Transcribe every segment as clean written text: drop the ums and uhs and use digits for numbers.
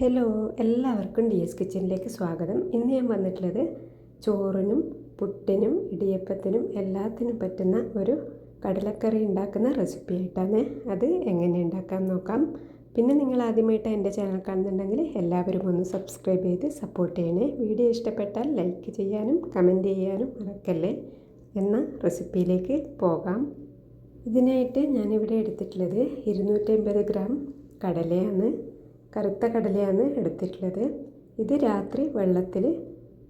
Hello, എല്ലാവർക്കും D S കിച്ചണിലേക്ക് സ്വാഗതം. ഇന്ന് ഞാൻ വന്നിട്ടുള്ളത് ചോറിനും പുട്ടിനും ഇടിയപ്പത്തിനും എല്ലാത്തിനും പറ്റുന്ന ഒരു കടലക്കറി ഉണ്ടാക്കുന്ന റെസിപ്പി ആയിട്ടാണ്. അത് എങ്ങനെ ഉണ്ടാക്കാൻ നോക്കാം. പിന്നെ നിങ്ങൾ ആദ്യമായിട്ട് എൻ്റെ ചാനൽ കാണുന്നുണ്ടെങ്കിൽ എല്ലാവരും ഒന്ന് സബ്സ്ക്രൈബ് ചെയ്ത് സപ്പോർട്ട് ചെയ്യണേ. വീഡിയോ ഇഷ്ടപ്പെട്ടാൽ ലൈക്ക് ചെയ്യാനും കമൻറ്റ് ചെയ്യാനും മറക്കല്ലേ. എന്ന റെസിപ്പിയിലേക്ക് പോകാം. ഇതിനായിട്ട് ഞാനിവിടെ എടുത്തിട്ടുള്ളത് 250 ഗ്രാം കടലയാണ്. കറുത്ത കടലയാണ് എടുത്തിട്ടുള്ളത്. ഇത് രാത്രി വെള്ളത്തിൽ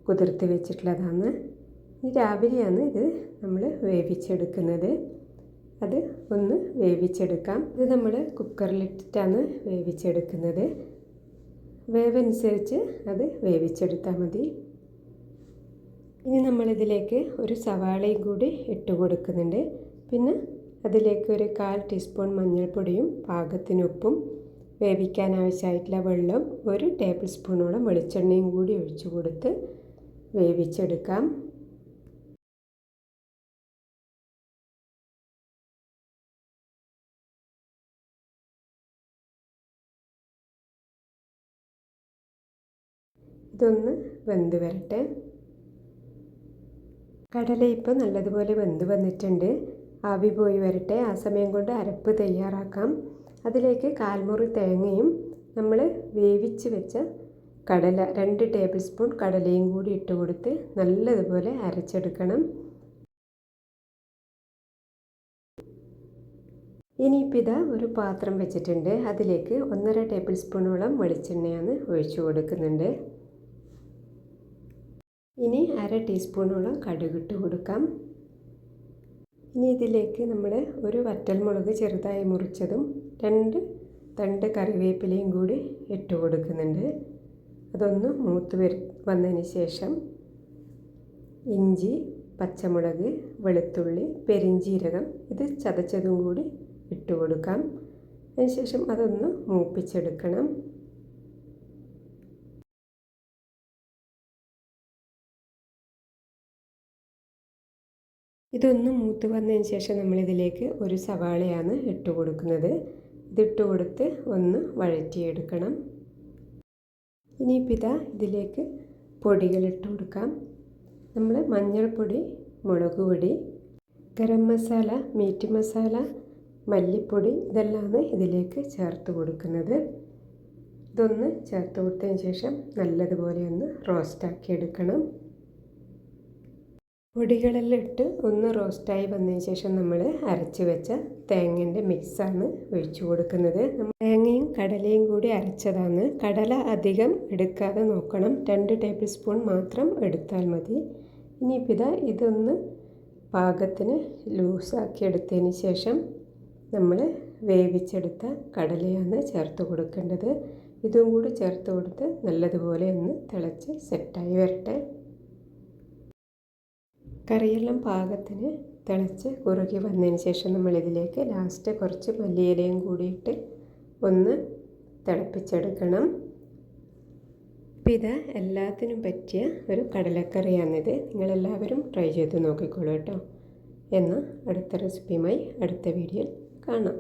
കുതിർത്ത് വെച്ചിട്ടുള്ളതാണ്. ഈ രാവിലെയാണ് ഇത് നമ്മൾ വേവിച്ചെടുക്കുന്നത്. അത് ഒന്ന് വേവിച്ചെടുക്കാം. ഇത് നമ്മൾ കുക്കറിലിട്ടിട്ടാണ് വേവിച്ചെടുക്കുന്നത്. വേവനുസരിച്ച് അത് വേവിച്ചെടുത്താൽ മതി. ഇനി നമ്മളിതിലേക്ക് ഒരു സവാളയും കൂടി ഇട്ട് കൊടുക്കുന്നുണ്ട്. പിന്നെ അതിലേക്ക് ഒരു 1/4 ടീസ്പൂൺ മഞ്ഞൾപ്പൊടിയും പാകത്തിന് ഉപ്പും വേവിക്കാൻ ആവശ്യമായിട്ടുള്ള വെള്ളം 1 ടേബിൾ സ്പൂണോളം വെളിച്ചെണ്ണയും കൂടി ഒഴിച്ചു കൊടുത്ത് വേവിച്ചെടുക്കാം. ഇതൊന്ന് വെന്ത് വരട്ടെ. കടല ഇപ്പോൾ നല്ലതുപോലെ വെന്ത് വന്നിട്ടുണ്ട്. ആവി പോയി വരട്ടെ. ആ സമയം കൊണ്ട് അരപ്പ് തയ്യാറാക്കാം. അതിലേക്ക് 1/4 മുറി തേങ്ങയും നമ്മൾ വേവിച്ച് വെച്ച കടല 2 ടേബിൾ സ്പൂൺ കടലയും കൂടി ഇട്ട് കൊടുത്ത് നല്ലതുപോലെ അരച്ചെടുക്കണം. ഇനിയിപ്പോൾ ഇതാ ഒരു പാത്രം വെച്ചിട്ടുണ്ട്. അതിലേക്ക് 1.5 ടേബിൾ സ്പൂണോളം വെളിച്ചെണ്ണയാണ് ഒഴിച്ചു കൊടുക്കുന്നുണ്ട്. ഇനി 1/2 ടീസ്പൂണോളം കടുകിട്ട് കൊടുക്കാം. ഇനി ഇതിലേക്ക് നമ്മൾ ഒരു വറ്റൽമുളക് ചെറുതായി മുറിച്ചതും 2 തണ്ട് കറിവേപ്പിലയും കൂടി ഇട്ട് കൊടുക്കുന്നുണ്ട്. അതൊന്ന് മൂത്ത് വന്നതിന് ശേഷം ഇഞ്ചി, പച്ചമുളക്, വെളുത്തുള്ളി, പെരിഞ്ചീരകം ഇത് ചതച്ചതും കൂടി ഇട്ട് കൊടുക്കാം. അതിനുശേഷം അതൊന്ന് മൂപ്പിച്ചെടുക്കണം. ഇതൊന്ന് മൂത്ത് വന്നതിന് ശേഷം നമ്മളിതിലേക്ക് ഒരു സവാളയാണ് ഇട്ട് കൊടുക്കുന്നത്. ഇതിട്ട് കൊടുത്ത് ഒന്ന് വഴറ്റിയെടുക്കണം. ഇനിയിപ്പോൾ ഇതാ ഇതിലേക്ക് പൊടികൾ ഇട്ട് കൊടുക്കാം. നമ്മൾ മഞ്ഞൾപ്പൊടി, മുളക് പൊടി, ഗരം മസാല, മീറ്റ് മസാല, മല്ലിപ്പൊടി ഇതെല്ലാമാണ് ഇതിലേക്ക് ചേർത്ത് കൊടുക്കുന്നത്. ഇതൊന്ന് ചേർത്ത് കൊടുത്തതിന് ശേഷം നല്ലതുപോലെ ഒന്ന് റോസ്റ്റാക്കി എടുക്കണം. പൊടികളെല്ലാം ഇട്ട് ഒന്ന് റോസ്റ്റായി വന്നതിന് ശേഷം നമ്മൾ അരച്ച് വെച്ച തേങ്ങൻ്റെ മിക്സാണ് ഒഴിച്ചു കൊടുക്കുന്നത്. തേങ്ങയും കടലയും കൂടി അരച്ചതാണ്. കടല അധികം എടുക്കാതെ നോക്കണം. 2 ടേബിൾ സ്പൂൺ മാത്രം എടുത്താൽ മതി. ഇനിയിപ്പോൾ ഇതൊന്ന് പാകത്തിന് ലൂസാക്കി എടുത്തതിന് ശേഷം നമ്മൾ വേവിച്ചെടുത്ത കടലയാണ് ചേർത്ത് കൊടുക്കേണ്ടത്. ഇതും കൂടി ചേർത്ത് കൊടുത്ത് നല്ലതുപോലെ ഒന്ന് തിളച്ച് സെറ്റായി വരട്ടെ. കറിയെല്ലാം പാകത്തിന് തിളച്ച് കുറുകി വന്നതിന് ശേഷം നമ്മളിതിലേക്ക് ലാസ്റ്റ് കുറച്ച് മല്ലിയിലയും കൂടിയിട്ട് ഒന്ന് തിളപ്പിച്ചെടുക്കണം. അപ്പോൾ ഇത് എല്ലാത്തിനും പറ്റിയ ഒരു കടലക്കറിയാണിത്. നിങ്ങളെല്ലാവരും ട്രൈ ചെയ്ത് നോക്കിക്കോളൂ കേട്ടോ. എന്നാൽ അടുത്ത റെസിപ്പിയുമായി അടുത്ത വീഡിയോയിൽ കാണാം.